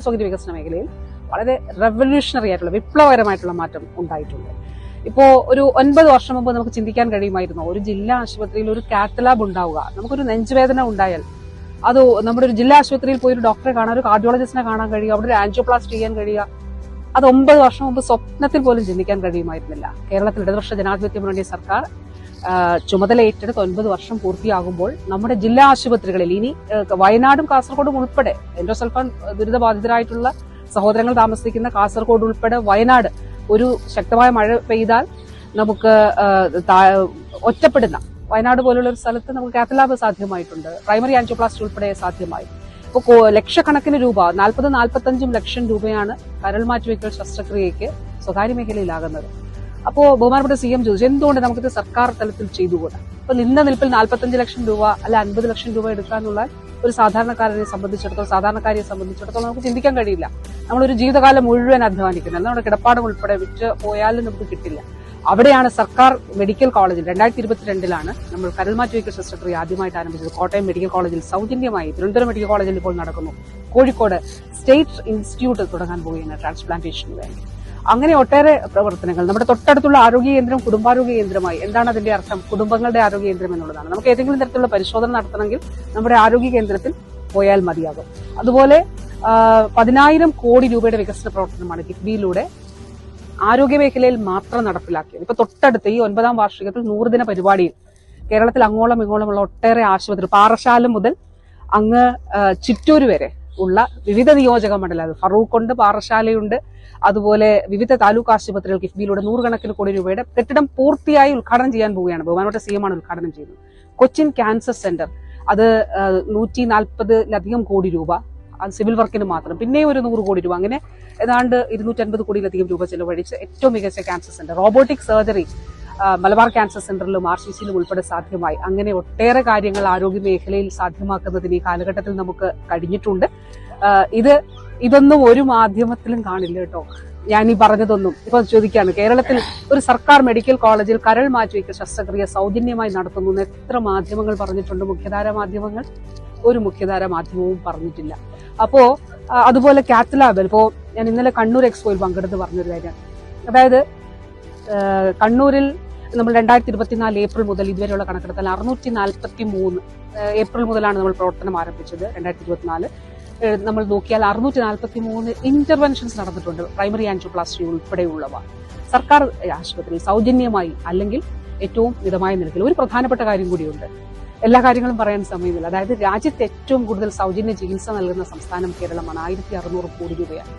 സൗകര്യ വികസന മേഖലയിൽ വളരെ റെവല്യൂഷണറി ആയിട്ടുള്ള വിപ്ലവകരമായിട്ടുള്ള മാറ്റം ഉണ്ടായിട്ടുണ്ട്. ഇപ്പോ ഒരു 9 വർഷം മുമ്പ് നമുക്ക് ചിന്തിക്കാൻ കഴിയുമായിരുന്നു ഒരു ജില്ലാ ആശുപത്രിയിൽ ഒരു കാത്ത് ലാബ് ഉണ്ടാവുക. നമുക്കൊരു നെഞ്ചുവേദന ഉണ്ടായാൽ അത് നമ്മുടെ ഒരു ജില്ലാ ആശുപത്രിയിൽ പോയി ഒരു ഡോക്ടറെ കാണാൻ, ഒരു കാർഡിയോളജിസ്റ്റിനെ കാണാൻ കഴിയുക, അവിടെ ഒരു ആൻജിയോപ്ലാസ്റ്റി ചെയ്യാൻ കഴിയുക, അത് 9 വർഷം മുമ്പ് സ്വപ്നത്തിൽ പോലും ചിന്തിക്കാൻ കഴിയുമായിരുന്നില്ല. കേരളത്തിൽ ഇടതുപക്ഷ ജനാധിപത്യ മുന്നണി സർക്കാർ ചുമതല ഏറ്റെടുത്ത് 9 വർഷം പൂർത്തിയാകുമ്പോൾ നമ്മുടെ ജില്ലാ ആശുപത്രികളിൽ ഇനി വയനാടും കാസർഗോഡും ഉൾപ്പെടെ എൻഡോസൾഫാൻ ദുരിതബാധിതരായിട്ടുള്ള സഹോദരങ്ങൾ താമസിക്കുന്ന കാസർഗോഡ് ഉൾപ്പെടെ വയനാട് ഒരു ശക്തമായ മഴ പെയ്താൽ നമുക്ക് ഒറ്റപ്പെടുന്ന വയനാട് പോലുള്ള ഒരു സ്ഥലത്ത് നമുക്ക് കാത്ത് ലാബ് സാധ്യമായിട്ടുണ്ട്. പ്രൈമറി ആൻജിയോപ്ലാസ്റ്റി ഉൾപ്പെടെ സാധ്യമായി. ഇപ്പോൾ ലക്ഷക്കണക്കിന് രൂപ 40-45 ലക്ഷം രൂപയാണ് കരൾ മാറ്റിവെക്കൽ ശസ്ത്രക്രിയയ്ക്ക് സ്വകാര്യ മേഖലയിലാകുന്നത്. അപ്പോൾ ബഹുമാനപ്പെട്ട CM ചോദിച്ചു എന്തുകൊണ്ട് നമുക്കിത് സർക്കാർ തലത്തിൽ ചെയ്തുകൂടാ? അപ്പൊ നിൽപ്പിൽ 45 ലക്ഷം രൂപ അല്ല 50 ലക്ഷം രൂപ എടുക്കാനുള്ള ഒരു സാധാരണക്കാരനെ സംബന്ധിച്ചിടത്തോളം നമുക്ക് ചിന്തിക്കാൻ കഴിയില്ല. നമ്മളൊരു ജീവിതകാലം മുഴുവൻ അധ്വാനിക്കുന്നത്, നമ്മുടെ കിടപ്പാടം ഉൾപ്പെടെ വിറ്റ് പോയാലും നമുക്ക് കിട്ടില്ല. അവിടെയാണ് സർക്കാർ മെഡിക്കൽ കോളേജിൽ 2022 നമ്മൾ കരൾ മാറ്റിവെക്കൽ ശസ്ത്രക്രിയ ആദ്യമായിട്ട് ആരംഭിച്ചത്. കോട്ടയം മെഡിക്കൽ കോളേജിൽ സൗജന്യമായി, തിരുവനന്തപുരം മെഡിക്കൽ കോളേജിൽ ഇപ്പോൾ നടക്കുന്നു. കോഴിക്കോട് സ്റ്റേറ്റ് ഇൻസ്റ്റിറ്റ്യൂട്ട് തുടങ്ങാൻ പോവുകയാണ് ട്രാൻസ്പ്ലാന്റേഷന് വേണ്ടി. അങ്ങനെ ഒട്ടേറെ പ്രവർത്തനങ്ങൾ. നമ്മുടെ തൊട്ടടുത്തുള്ള ആരോഗ്യ കേന്ദ്രം കുടുംബാരോഗ്യ കേന്ദ്രമായി. എന്താണ് അതിന്റെ അർത്ഥം? കുടുംബങ്ങളുടെ ആരോഗ്യ കേന്ദ്രം എന്നുള്ളതാണ്. നമുക്ക് ഏതെങ്കിലും തരത്തിലുള്ള പരിശോധന നടത്തണമെങ്കിൽ നമ്മുടെ ആരോഗ്യ കേന്ദ്രത്തിൽ പോയാൽ മതിയാകും. അതുപോലെ 10,000 കോടി രൂപയുടെ വികസന പ്രവർത്തനമാണ് കിഫ്ബിയിലൂടെ ആരോഗ്യ മേഖലയിൽ മാത്രം നടപ്പിലാക്കിയത്. ഇപ്പൊ തൊട്ടടുത്ത് ഈ 9ാം വാർഷികത്തിൽ 100 ദിന പരിപാടിയിൽ കേരളത്തിൽ അങ്ങോളം ഇങ്ങോളമുള്ള ഒട്ടേറെ ആശുപത്രി, പാറശാല മുതൽ അങ്ങ് ചിറ്റൂര് വരെ ഉള്ള വിവിധ നിയോജക മണ്ഡലം, ഫറൂഖുണ്ട്, പാറശാലയുണ്ട്, അതുപോലെ വിവിധ താലൂക്ക് ആശുപത്രികൾ കിഫ്ബിയിലൂടെ 100 കണക്കിന് കോടി രൂപയുടെ കെട്ടിടം പൂർത്തിയായി ഉദ്ഘാടനം ചെയ്യാൻ പോവുകയാണ്. ബഹുമാനപ്പെട്ട CM ആണ് ഉദ്ഘാടനം ചെയ്യുന്നത്. കൊച്ചിൻ ക്യാൻസർ സെന്റർ, അത് 140-ലധികം കോടി രൂപ സിവിൽ വർക്കിന് മാത്രം, പിന്നെയും ഒരു 100 കോടി രൂപ, അങ്ങനെ ഏതാണ്ട് 250 കോടിയിലധികം രൂപ ചെലവഴിച്ച് ഏറ്റവും മികച്ച cancer centre, robotic surgery Malabar cancer സെന്ററിലും RCCയിലും ഉൾപ്പെടെ സാധ്യമായി. അങ്ങനെ ഒട്ടേറെ കാര്യങ്ങൾ ആരോഗ്യ മേഖലയിൽ സാധ്യമാക്കുന്നതിന് ഈ കാലഘട്ടത്തിൽ നമുക്ക് കഴിഞ്ഞിട്ടുണ്ട്. ഇതൊന്നും ഒരു മാധ്യമത്തിലും കാണില്ല കേട്ടോ. ഞാൻ ഈ പറഞ്ഞതൊന്നും. ഇപ്പൊ ചോദിക്കാണ്, കേരളത്തിൽ ഒരു സർക്കാർ മെഡിക്കൽ കോളേജിൽ കരൾ മാറ്റിവെക്കൽ ശസ്ത്രക്രിയ സൗജന്യമായി നടത്തുന്നു എന്ന് എത്ര മാധ്യമങ്ങൾ പറഞ്ഞിട്ടുണ്ട്? മുഖ്യധാര മാധ്യമങ്ങൾ? ഒരു മുഖ്യധാര മാധ്യമവും പറഞ്ഞിട്ടില്ല. അപ്പോ അതുപോലെ കാത്ത് ലാബ്, ഇപ്പോ ഞാൻ ഇന്നലെ കണ്ണൂർ എക്സ്പോയിൽ പങ്കെടുത്ത് പറഞ്ഞൊരു കാര്യമാണ്. അതായത് കണ്ണൂരിൽ നമ്മൾ 2024 ഏപ്രിൽ മുതൽ ഇതുവരെയുള്ള കണക്കെടുത്താൽ 643 ഏപ്രിൽ മുതലാണ് നമ്മൾ പ്രവർത്തനം ആരംഭിച്ചത്. 2024 നമ്മൾ നോക്കിയാൽ 643 ഇന്റർവെൻഷൻസ് നടന്നിട്ടുണ്ട്. പ്രൈമറി ആൻജിയോപ്ലാസ്റ്റി ഉൾപ്പെടെയുള്ളവ സർക്കാർ ആശുപത്രിയിൽ സൗജന്യമായി, അല്ലെങ്കിൽ ഏറ്റവും മിതമായ നിരക്കിൽ. ഒരു പ്രധാനപ്പെട്ട കാര്യം കൂടിയുണ്ട്, എല്ലാ കാര്യങ്ങളും പറയാൻ സമയമില്ല. അതായത് രാജ്യത്ത് ഏറ്റവും കൂടുതൽ സൗജന്യ ചികിത്സ നൽകുന്ന സംസ്ഥാനം കേരളമാണ്. 1,600 കോടി രൂപയാണ്.